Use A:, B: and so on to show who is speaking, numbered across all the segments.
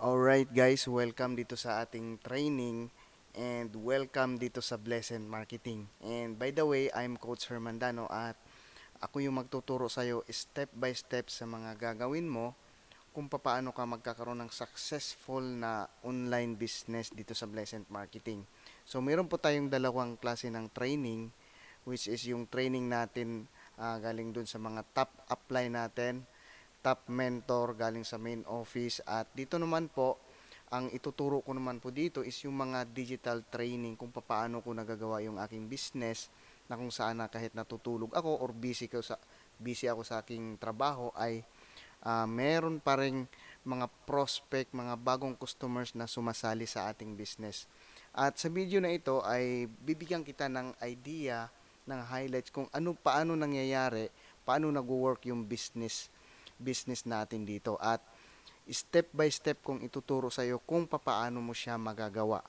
A: Alright guys, welcome dito sa ating training and welcome dito sa Blessed Marketing. And by the way, I'm Coach Hermandano at ako yung magtuturo sa iyo step by step sa mga gagawin mo kung paano ka magkakaroon ng successful na online business dito sa Blessed Marketing. So meron po tayong dalawang klase ng training, which is yung training natin galing dun sa mga top apply natin, top mentor galing sa main office, at dito naman po ang ituturo ko naman po dito is yung mga digital training kung paano ko nagagawa yung aking business, na kung saan na kahit natutulog ako or busy ako sa aking trabaho ay meron pa ring mga prospect, mga bagong customers na sumasali sa ating business. At sa video na ito ay bibigyan kita ng idea, ng highlights kung paano nangyayari, paano nagwo-work yung business natin dito, at step by step kung ituturo sa iyo kung paano mo siya magagawa.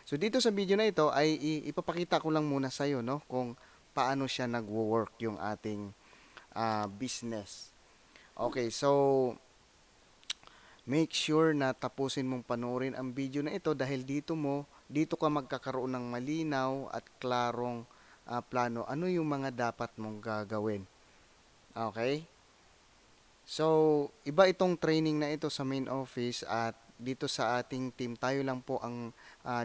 A: So dito sa video na ito ay ipapakita ko lang muna sa iyo, no, kung paano siya nagwo-work yung ating business. Okay, so make sure na tapusin mong panoorin ang video na ito dahil dito ka magkakaroon ng malinaw at klarong plano ano yung mga dapat mong gagawin. Okay? So, iba itong training na ito sa main office, at dito sa ating team, tayo lang po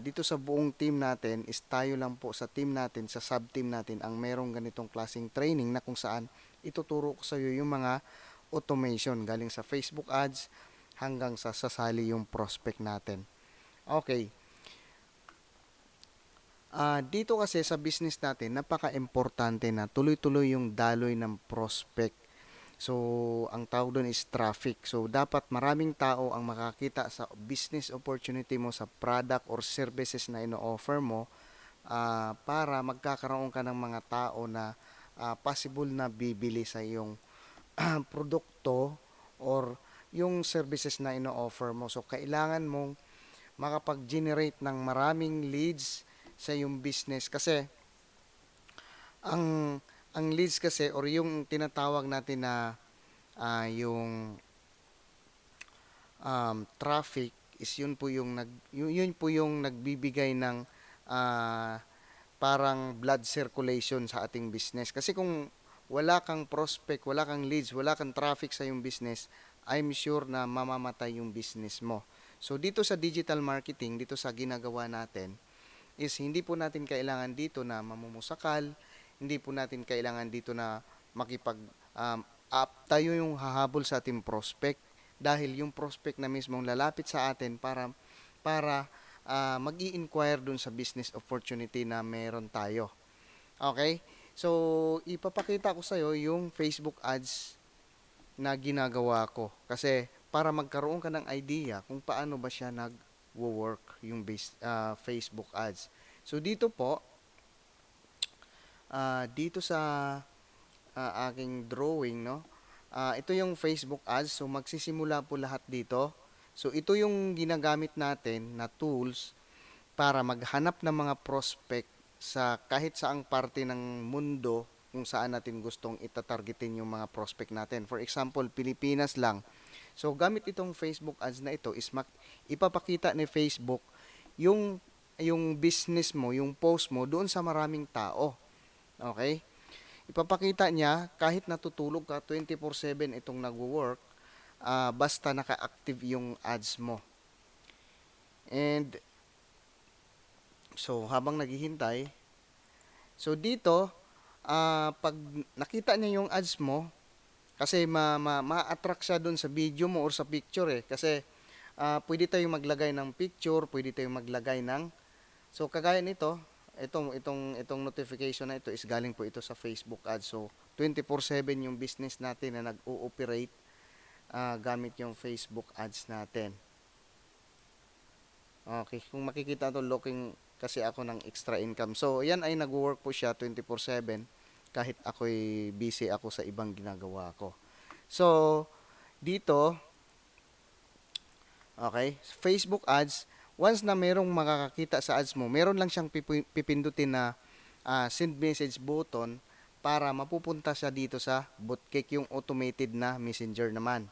A: dito sa buong team natin, is tayo lang po sa team natin, sa sub-team natin, ang merong ganitong klaseng training na kung saan ituturo ko sa iyo yung mga automation galing sa Facebook ads hanggang sa sasali yung prospect natin. Okay. Dito kasi sa business natin, napaka-importante na tuloy-tuloy yung daloy ng prospect. So, ang tawag doon is traffic. So, dapat maraming tao ang makakita sa business opportunity mo, sa product or services na ino-offer mo, para magkakaroon ka ng mga tao na possible na bibili sa iyong produkto or yung services na ino-offer mo. So, kailangan mong makapag-generate ng maraming leads sa iyong business, kasi ang ang leads kasi or yung tinatawag natin na yung traffic is yun po yung nagbibigay ng ah, parang blood circulation sa ating business. Kasi kung wala kang prospect, wala kang leads, wala kang traffic sa yung business, I'm sure na mamamatay yung business mo. So dito sa digital marketing, dito sa ginagawa natin, is hindi po natin kailangan dito na mamumusakal, hindi po natin kailangan dito na makipag tayo yung hahabol sa ating prospect, dahil yung prospect na mismong lalapit sa atin para mag-i-inquire dun sa business opportunity na meron tayo. Okay? So, ipapakita ko sa'yo yung Facebook ads na ginagawa ko. Kasi, para magkaroon ka ng idea kung paano ba siya nag-work yung Facebook ads. So, dito po, dito sa aking drawing, no? Ito yung Facebook ads. So, magsisimula po lahat dito. So, ito yung ginagamit natin na tools para maghanap ng mga prospect sa kahit saang parte ng mundo kung saan natin gustong itatargetin yung mga prospect natin. For example, Pilipinas lang. So, gamit itong Facebook ads na ito is ipapakita ni Facebook yung business mo, yung post mo doon sa maraming tao. Okay? Ipapakita niya kahit natutulog ka, 24/7 itong nagwo-work, basta naka-active yung ads mo. And so habang naghihintay, so dito pag nakita niya yung ads mo, kasi ma-attract siya doon sa video mo or sa picture kasi pwede tayong maglagay ng picture, pwede tayong maglagay ng, so kagaya nito, itong notification na ito is galing po ito sa Facebook ads. So 24/7 yung business natin na nag-ooperate gamit yung Facebook ads natin. Okay, kung makikita to, looking kasi ako ng extra income. So yan ay nag-work po siya 24/7 kahit ako'y busy ako sa ibang ginagawa ko. So dito, okay, Facebook ads, once na merong makakakita sa ads mo, meron lang siyang pipindutin na send message button para mapupunta siya dito sa Bootcake, yung automated na messenger naman.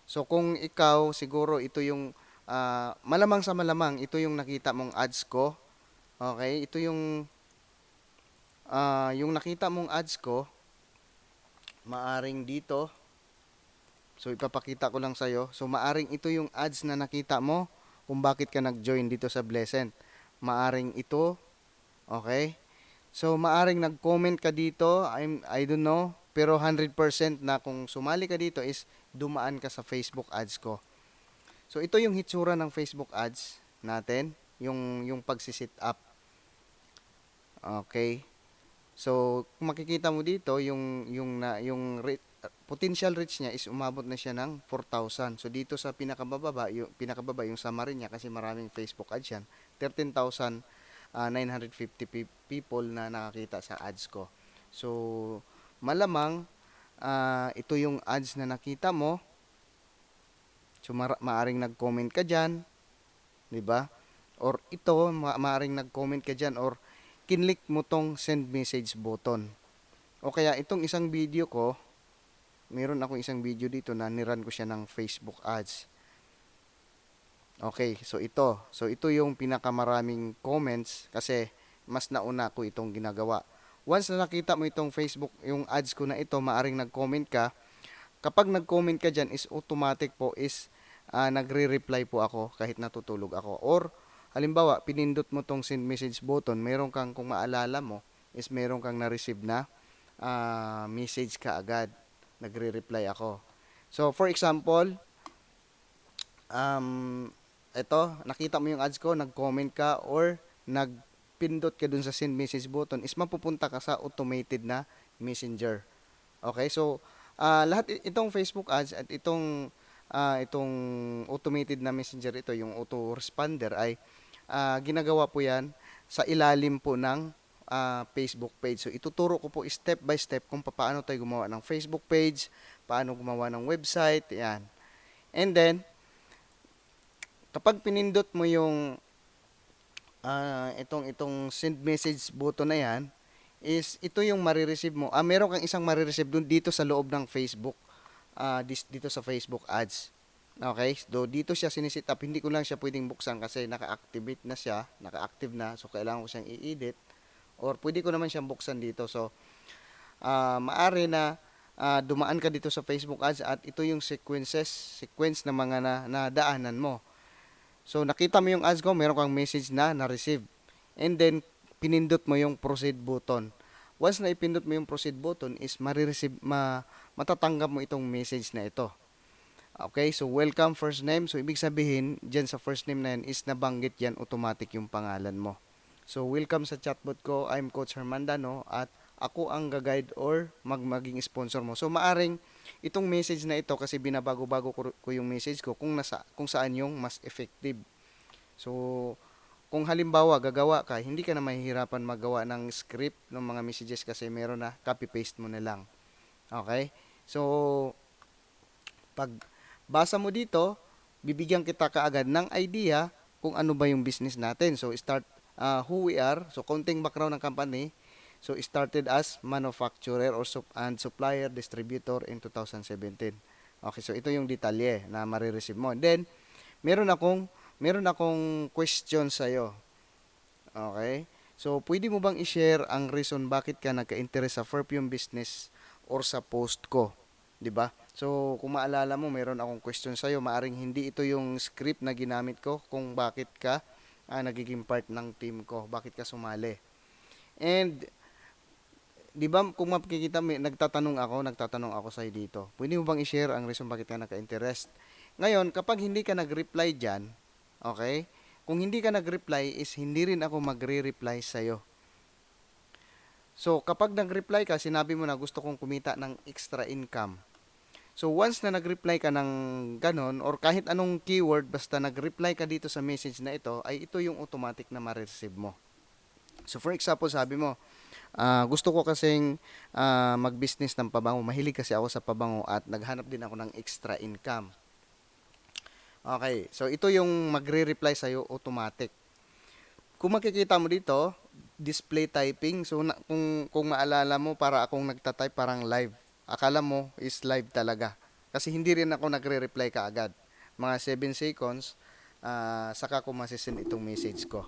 A: So kung ikaw, siguro ito yung malamang sa malamang, ito yung nakita mong ads ko. Okay, ito yung nakita mong ads ko, maaring dito. So, ipapakita ko lang sa'yo. So, maaring ito yung ads na nakita mo kung bakit ka nag-join dito sa Blessent. Maaring ito, okay? So, maaring nag-comment ka dito, I don't know, pero 100% na kung sumali ka dito is dumaan ka sa Facebook ads ko. So, ito yung hitsura ng Facebook ads natin, yung pagsisit up. Okay? So, kung makikita mo dito, potential reach niya is umabot na siya ng 4,000. So, dito sa pinakababa yung summary niya kasi maraming Facebook ads yan, 13,950 people na nakakita sa ads ko. So, malamang ito yung ads na nakita mo. So, maaring nag-comment ka dyan, di ba? Or ito, maaring nag-comment ka dyan or kinlik mo tong send message button. O kaya itong isang video ko, meron akong isang video dito na niran ko siya ng Facebook ads. Okay, so ito. So ito yung pinakamaraming comments kasi mas nauna ko itong ginagawa. Once na nakita mo itong Facebook, yung ads ko na ito, maaring nag-comment ka. Kapag nag-comment ka dyan is automatic po is nagre-reply po ako kahit natutulog ako. Or halimbawa, pinindot mo tong send message button, meron kang, kung maalala mo, is meron kang na-receive na message ka agad. Nagre-reply ako. So, for example, ito, nakita mo yung ads ko, nag-comment ka or nagpindot ka dun sa send message button, is mapupunta ka sa automated na messenger. Okay, so lahat itong Facebook ads at itong automated na messenger, ito yung autoresponder ay ginagawa po yan sa ilalim po ng Facebook page. So ituturo ko po step by step kung paano tayo gumawa ng Facebook page, paano gumawa ng website, yan. And then kapag pinindot mo yung itong send message button na yan, is ito yung marireceive mo. Meron kang isang marireceive dito sa loob ng Facebook, dito sa Facebook ads. Okay? So, dito siya sinisit up. Hindi ko lang siya pwedeng buksan kasi naka-activate na siya, naka-active na. So, kailangan ko siyang i-edit. Or pwede ko naman siyang buksan dito. So, maari na dumaan ka dito sa Facebook ads at ito yung sequence na mga nadaanan mo. So, nakita mo yung ads ko, meron kang message na na-receive. And then, pinindot mo yung proceed button. Once na ipindot mo yung proceed button is matatanggap mo itong message na ito. Okay, so welcome first name. So, ibig sabihin, dyan sa first name na yan is nabanggit yan automatic yung pangalan mo. So, welcome sa chatbot ko. I'm Coach Hermandano at ako ang ga-guide or maging sponsor mo. So, maaring itong message na ito kasi binabago-bago ko yung message ko kung saan yung mas effective. So, kung halimbawa gagawa ka, hindi ka na mahihirapan magawa ng script ng mga messages kasi meron na, copy-paste mo na lang. Okay? So, pag basa mo dito, bibigyan kita kaagad ng idea kung ano ba yung business natin. So, start who we are. So, konting background ng company. So, started as manufacturer and supplier distributor in 2017. Okay, so ito yung detalye na marireceive mo. Then, meron akong question sa'yo. Okay? So, pwede mo bang i-share ang reason bakit ka nagka-interest sa perfume business or sa post ko? 'Di ba? So, kung maalala mo, meron akong question sa'yo. Maaring hindi ito yung script na ginamit ko kung bakit ka nagiging part ng team ko. Bakit ka sumali. And, 'di ba, kung makikita mo, nagtatanong ako sa'yo dito. Pwede mo bang i-share ang reason bakit ka nagka-interest? Ngayon, kapag hindi ka nag-reply diyan, okay? Kung hindi ka nag-reply is hindi rin ako magre-reply sa'yo. So, kapag nag-reply ka, sinabi mo na gusto kong kumita ng extra income. So, once na nag-reply ka ng ganon or kahit anong keyword, basta nag-reply ka dito sa message na ito, ay ito yung automatic na ma-receive mo. So, for example, sabi mo, gusto ko kasing mag-business ng pabango. Mahilig kasi ako sa pabango at naghanap din ako ng extra income. Okay, so ito yung magre-reply sa'yo automatic. Kung makikita mo dito, display typing. So, kung maalala mo, para akong nagtatype parang live. Akala mo is live talaga. Kasi hindi rin ako nagre-reply kaagad. Mga 7 seconds, saka ko masisend itong message ko.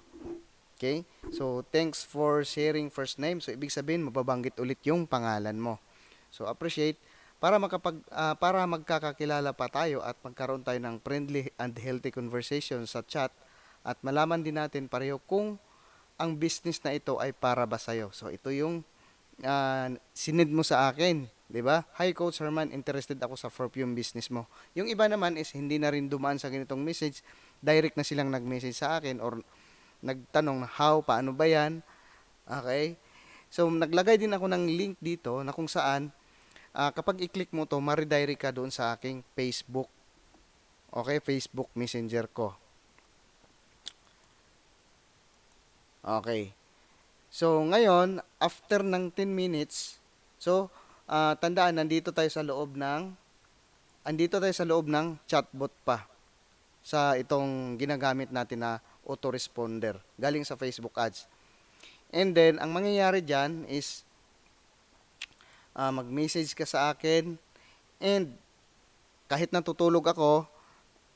A: Okay? So, thanks for sharing first name. So, ibig sabihin, mababanggit ulit yung pangalan mo. So, appreciate. Para magkakakilala pa tayo at magkaroon tayo ng friendly and healthy conversation sa chat at malaman din natin pareho kung ang business na ito ay para ba sa'yo. So, ito yung sinid mo sa akin, 'di ba? Hi Coach Herman, interested ako sa perfume business mo. Yung iba naman is hindi na rin dumaan sa ganitong message, direct na silang nag-message sa akin or nagtanong na how, paano ba 'yan? Okay? So naglagay din ako ng link dito na kung saan kapag i-click mo to, ma-redirect ka doon sa aking Facebook. Okay, Facebook Messenger ko. Okay. So, ngayon, after ng 10 minutes, so, tandaan, andito tayo sa loob ng chatbot pa sa itong ginagamit natin na autoresponder galing sa Facebook ads. And then, ang mangyayari dyan is, mag-message ka sa akin and kahit natutulog ako,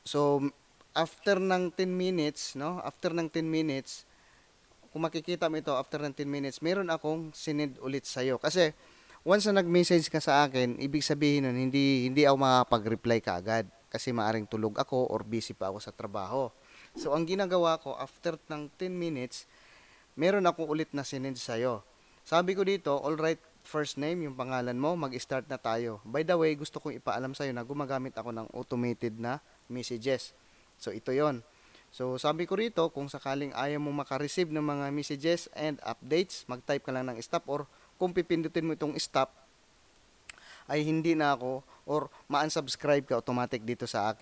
A: so, after ng 10 minutes, no? After ng 10 minutes, kung makikita mo ito after ng 10 minutes, meron akong sinend ulit sa'yo. Kasi, once na nag-message ka sa akin, ibig sabihin nun, hindi ako makapag-reply kaagad. Kasi maaring tulog ako or busy pa ako sa trabaho. So, ang ginagawa ko, after ng 10 minutes, meron akong ulit na sinend sa'yo. Sabi ko dito, alright, first name, yung pangalan mo, mag-start na tayo. By the way, gusto kong ipaalam sa'yo na gumagamit ako ng automated na messages. So, ito yon. So, sabi ko rito, kung sakaling ayaw mo makareceive ng mga messages and updates, mag-type ka lang ng stop or kung pipindutin mo itong stop, ay hindi na ako or ma-unsubscribe ka automatic dito sa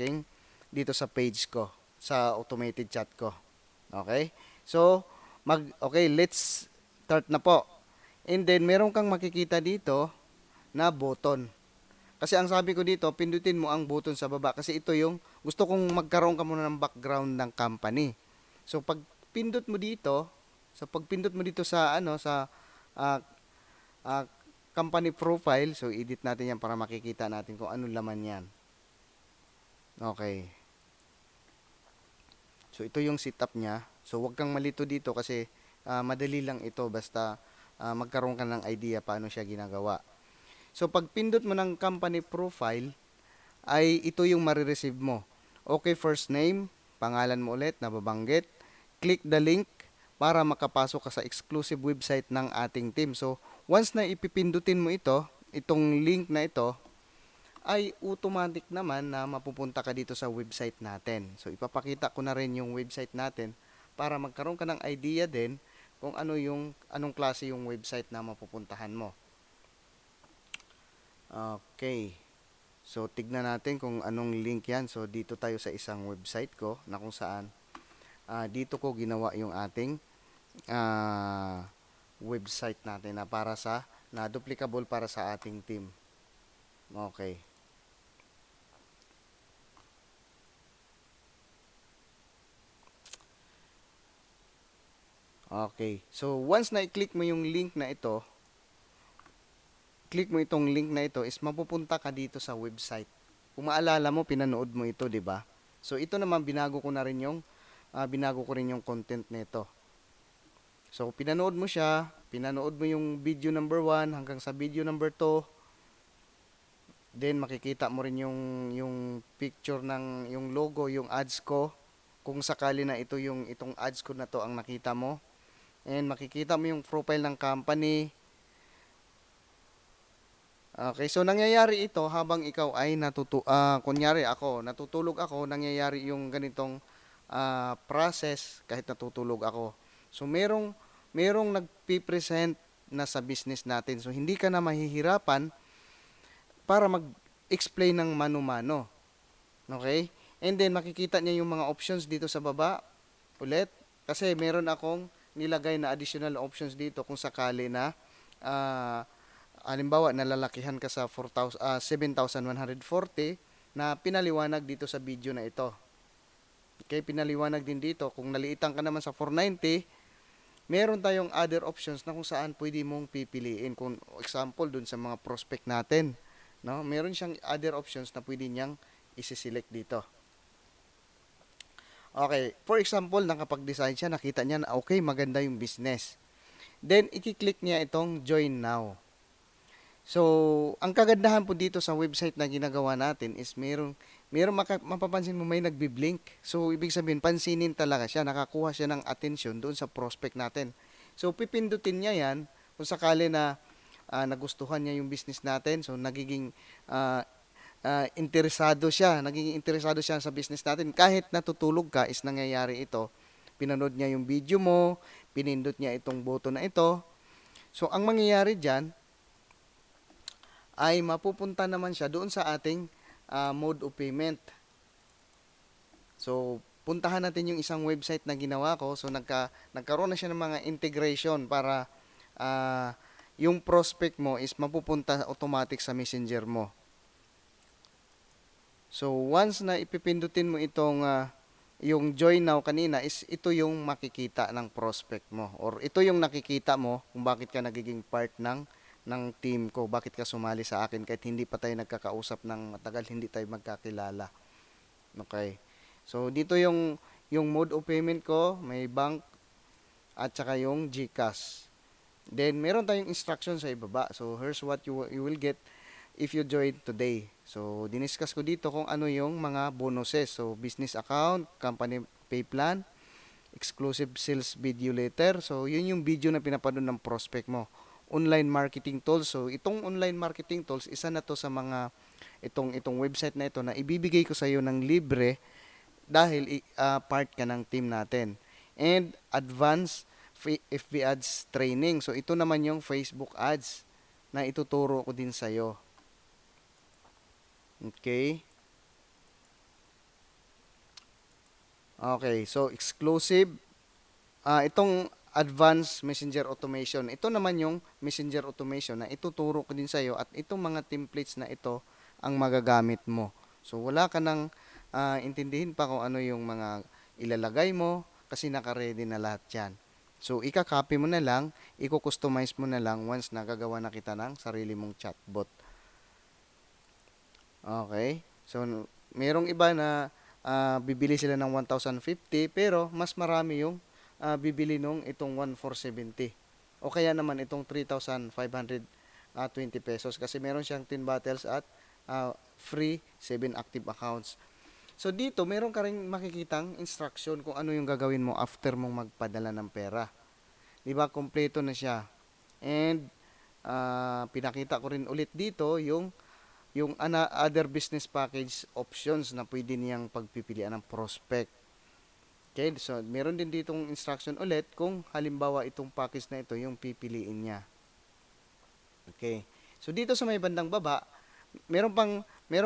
A: page ko, sa automated chat ko. Okay? So, okay, let's start na po. And then, meron kang makikita dito na button. Kasi ang sabi ko dito, pindutin mo ang button sa baba kasi ito yung gusto kong magkaroon ka muna ng background ng company. So pag pindot mo dito, pagpindot mo dito sa uh, uh, company profile, so edit natin yan para makikita natin kung anong laman yan. Okay. So ito yung setup niya. So wag kang malito dito kasi madali lang ito basta magkaroon ka ng idea paano siya ginagawa. So, pag pindot mo ng company profile, ay ito yung marireceive mo. Okay, first name, pangalan mo ulit, nababanggit. Click the link para makapasok ka sa exclusive website ng ating team. So, once na ipipindutin mo ito, itong link na ito, ay automatic naman na mapupunta ka dito sa website natin. So, ipapakita ko na rin yung website natin para magkaroon ka ng idea din kung anong klase yung website na mapupuntahan mo. Okay. So, tignan natin kung anong link yan. So, dito tayo sa isang website ko na kung saan dito ko ginawa yung ating website natin na duplicable para sa ating team. Okay. Okay. So, once na i-click mo yung link na ito, click mo itong link na ito is mapupunta ka dito sa website. Kung maalala mo, pinanood mo ito, 'di ba? So ito naman binago ko rin yung content nito. So pinanood mo siya, pinanood mo yung video number 1 hanggang sa video number 2. Then makikita mo rin yung picture ng yung logo, yung ads ko. Kung sakali na itong ads ko na to ang nakita mo. And makikita mo yung profile ng company. Okay, so nangyayari ito habang ikaw ay kunyari ako, natutulog ako, nangyayari yung ganitong process kahit natutulog ako. So merong nagpi-present na sa business natin. So hindi ka na mahihirapan para mag-explain ng mano-mano. Okay? And then makikita niya yung mga options dito sa baba ulit kasi meron akong nilagay na additional options dito kung sakali na halimbawa nalalakihan ka sa 7,140 na pinaliwanag dito sa video na ito. Okay, pinaliwanag din dito kung naliitan ka naman sa 490, meron tayong other options na kung saan pwede mong pipiliin. Kung example dun sa mga prospect natin, no? Meron siyang other options na pwede niyang isi-select dito. Okay, for example, nakapag-design siya, nakita niya na okay, maganda yung business. Then, i-click niya itong join now. So, ang kagandahan po dito sa website na ginagawa natin is mapapansin mo may nagbi-blink. So, ibig sabihin, pansinin talaga siya, nakakuha siya ng attention doon sa prospect natin. So, pipindutin niya yan kung sakali na nagustuhan niya yung business natin. So, ah, nagiging interesado siya sa business natin. Kahit natutulog ka, is nangyayari ito. Pinanood niya yung video mo, pinindot niya itong button na ito. So, ang mangyayari dyan, ay mapupunta naman siya doon sa ating mode of payment. So, puntahan natin yung isang website na ginawa ko. So, nagkaroon na siya ng mga integration para uh, yung prospect mo is mapupunta automatic sa messenger mo. So, once na ipipindutin mo itong yung join now kanina is ito yung makikita ng prospect mo or ito yung nakikita mo kung bakit ka nagiging part ng team ko, bakit ka sumali sa akin kahit hindi pa tayo nagkakausap ng matagal, hindi tayo magkakilala. Okay. So dito yung mode of payment ko, may bank at saka yung GCash. Then meron tayong instruction sa ibaba. So here's what you will get if you join today. So diniscuss ko dito kung ano yung mga bonuses. So business account, company pay plan, exclusive sales video letter. So, yun yung video na pinapanood ng prospect mo. Online marketing tools. So, itong online marketing tools, isa na to sa mga itong website na ito na ibibigay ko sa iyo ng libre dahil part ka ng team natin. And advanced FB ads training. So, ito naman yung Facebook ads na ituturo ko din sa iyo. Okay. Okay, so exclusive itong advanced messenger automation. Ito naman yung messenger automation na ituturo ko din sa iyo at itong mga templates na ito ang magagamit mo. So wala ka nang intindihin pa kung ano yung mga ilalagay mo kasi naka-ready na lahat 'yan. So ika-copy mo na lang, i-customize mo na lang once nagagawa na kita ng sarili mong chatbot. Okay? So merong iba na bibili sila ng 1,050 pero mas marami yung bibili nung itong 1,470 o kaya naman itong 3,520 pesos kasi meron siyang 10 bottles at free 7 active accounts. So dito meron ka ring makikitang instruction kung ano yung gagawin mo after mong magpadala ng pera. 'Di ba? Kompleto na siya. And pinakita ko rin ulit dito yung other business package options na pwede niyang pagpipilian ng prospect. Okay, so meron din ditong instruction ulit kung halimbawa itong package na ito yung pipiliin niya. Okay. So dito sa may bandang baba, meron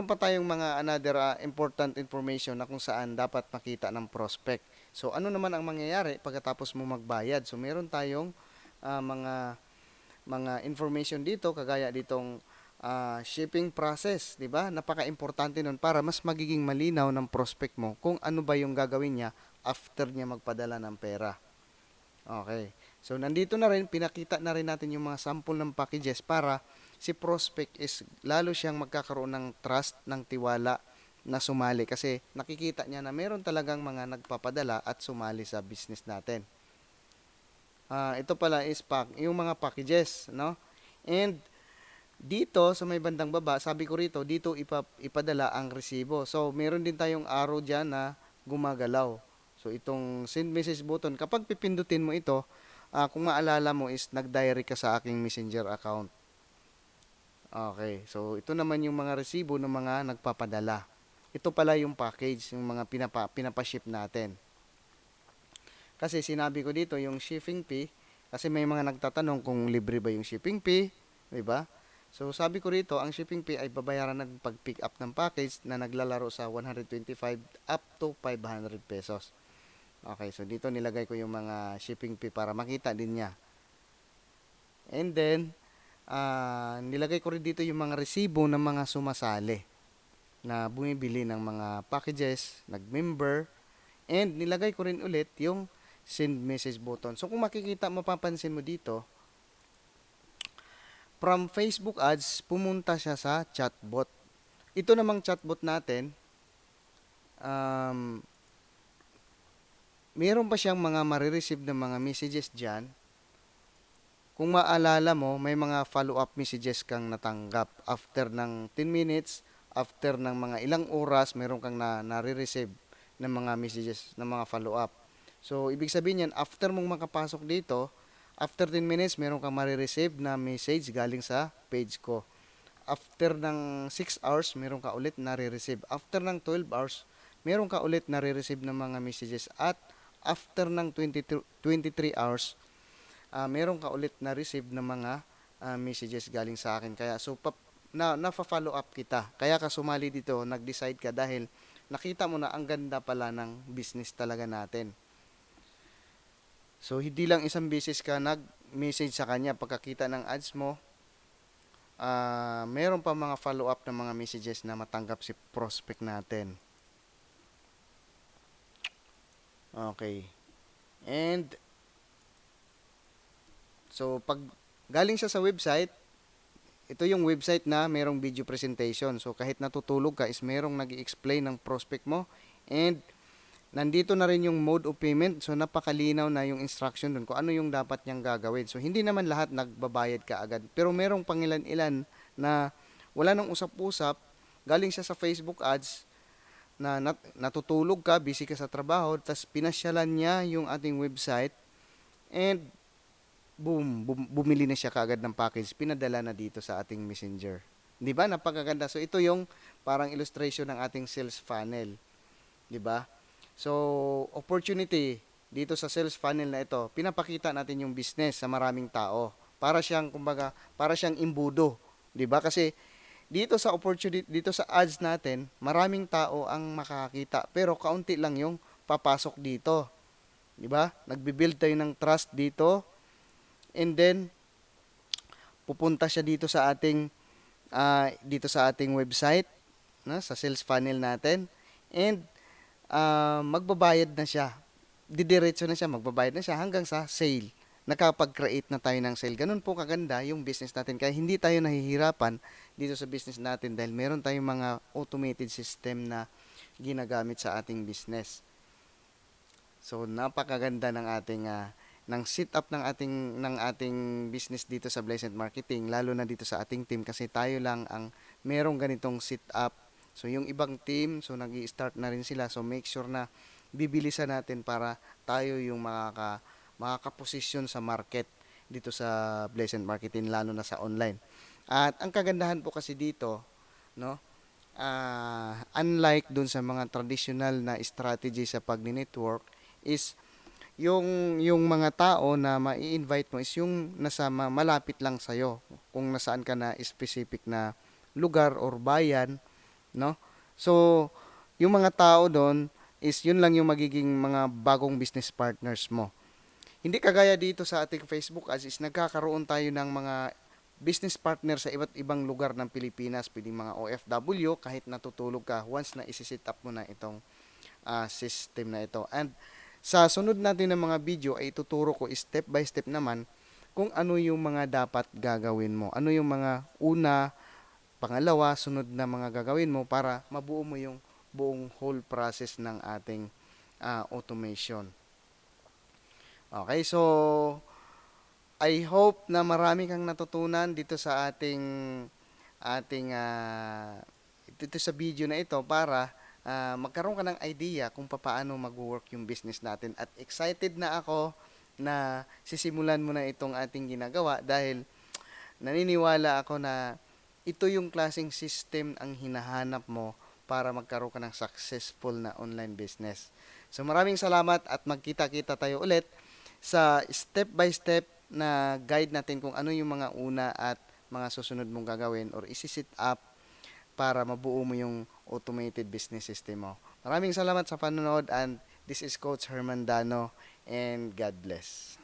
A: pa tayong mga another important information na kung saan dapat makita ng prospect. So ano naman ang mangyayari pagkatapos mo magbayad? So meron tayong mga information dito kagaya ditong shipping process, 'di ba? Napaka-importante nun para mas magiging malinaw ng prospect mo kung ano ba yung gagawin niya after niya magpadala ng pera. Okay. So nandito na rin, pinakita na rin natin yung mga sample ng packages para si prospect is lalo siyang magkakaroon ng trust, ng tiwala na sumali kasi nakikita niya na meron talagang mga nagpapadala at sumali sa business natin. Ito pala is yung mga packages, no? And dito sa may bandang baba, sabi ko rito, dito ipadala ang resibo. So, meron din tayong arrow dyan na gumagalaw. So, itong send message button, kapag pipindutin mo ito, kung maalala mo is nag-diary ka sa aking messenger account. Okay, so ito naman yung mga resibo ng mga nagpapadala. Ito pala yung package, yung mga pinapa-ship natin. Kasi sinabi ko dito yung shipping fee, kasi may mga nagtatanong kung libre ba yung shipping fee, 'di ba? So sabi ko rito, ang shipping fee ay babayaran ng pag-pick up ng package na naglalaro sa 125 up to 500 pesos. Okay, so dito nilagay ko yung mga shipping fee para makita din niya. And then, nilagay ko rin dito yung mga resibo ng mga sumasali na bumibili ng mga packages, nag-member, and nilagay ko rin ulit yung send message button. So kung makikita, mapapansin mo dito, from Facebook ads, pumunta siya sa chatbot. Ito namang chatbot natin, meron pa siyang mga marireceive na mga messages dyan. Kung maalala mo, may mga follow-up messages kang natanggap. After ng 10 minutes, after ng mga ilang oras, meron kang nare-receive ng mga messages, ng mga follow-up. So, ibig sabihin yan, after mong makapasok dito, after 10 minutes, meron kang marireceive na message galing sa page ko. After ng 6 hours, meron ka ulit nare-receive. After ng 12 hours, meron ka ulit nare-receive ng mga messages. At after ng 23 hours, meron ka ulit na receive ng mga messages galing sa akin. Kaya so na-follow up kita. Kaya ka sumali dito, nag-decide ka dahil nakita mo na ang ganda pala ng business talaga natin. So hindi lang isang beses ka nag-message sa kanya pagkakita ng ads mo, meron pa mga follow up na mga messages na matanggap si prospect natin. Okay. And so pag galing siya sa website, ito yung website na merong video presentation. So kahit natutulog ka is merong nag-i-explain ng prospect mo. And nandito na rin yung mode of payment. So napakalinaw na yung instruction dun kung ano yung dapat niyang gagawin. So hindi naman lahat nagbabayad ka agad. Pero merong pangilan-ilan na wala nang usap-usap. Galing siya sa Facebook ads na natutulog ka, busy ka sa trabaho, tapos pinasyalan niya yung ating website and boom, bumili na siya kaagad ng package, pinadala na dito sa ating messenger. 'Di ba? Napakaganda. So ito yung parang illustration ng ating sales funnel, 'di ba? So opportunity dito sa sales funnel na ito, pinapakita natin yung business sa maraming tao. Para siyang kumbaga, para siyang imbudo, 'di ba? Kasi dito sa opportunity, dito sa ads natin, maraming tao ang makakakita, pero kaunti lang yung papasok dito, 'di ba? Nagbi-build tayo ng trust dito, and then pupunta siya dito sa ating website, no, sa sales funnel natin, and magbabayad na siya. Didiretso na siya, magbabayad na siya hanggang sa sale. Nakapag-create na tayo ng sale. Ganun po kaganda yung business natin. Kaya hindi tayo nahihirapan dito sa business natin dahil meron tayong mga automated system na ginagamit sa ating business. So napakaganda ng setup ng ating business dito sa Blessed Marketing, lalo na dito sa ating team kasi tayo lang ang merong ganitong setup. So yung ibang team, so nag-i-start na rin sila. So make sure na bibilisan natin para tayo yung makakaposisyon sa market dito sa Blessed Marketing, lalo na sa online. At ang kagandahan po kasi dito, no, unlike dun sa mga traditional na strategy sa pag-network is yung mga tao na mai-invite mo is yung nasa malapit lang sa'yo. Kung nasaan ka na specific na lugar or bayan, no? So, yung mga tao doon is yun lang yung magiging mga bagong business partners mo. Hindi kagaya dito sa ating Facebook ads is nagkakaroon tayo ng mga business partner sa iba't ibang lugar ng Pilipinas, pwedeng mga OFW, kahit natutulog ka once na isi-set up mo na itong system na ito. And sa sunod natin ng mga video ay tuturo ko step by step naman kung ano yung mga dapat gagawin mo. Ano yung mga una, pangalawa, sunod na mga gagawin mo para mabuo mo yung buong whole process ng ating automation. Okay, so I hope na marami kang natutunan dito sa ating dito sa video na ito para magkaroon ka ng idea kung paano mag-work yung business natin. At excited na ako na sisimulan mo na itong ating ginagawa dahil naniniwala ako na ito yung klaseng system ang hinahanap mo para magkaroon ka ng successful na online business. So maraming salamat at magkita-kita tayo ulit sa step by step na guide natin kung ano yung mga una at mga susunod mong gagawin or isi-set up para mabuo mo yung automated business system mo. Maraming salamat sa panonood and this is Coach Herman Dano and God bless.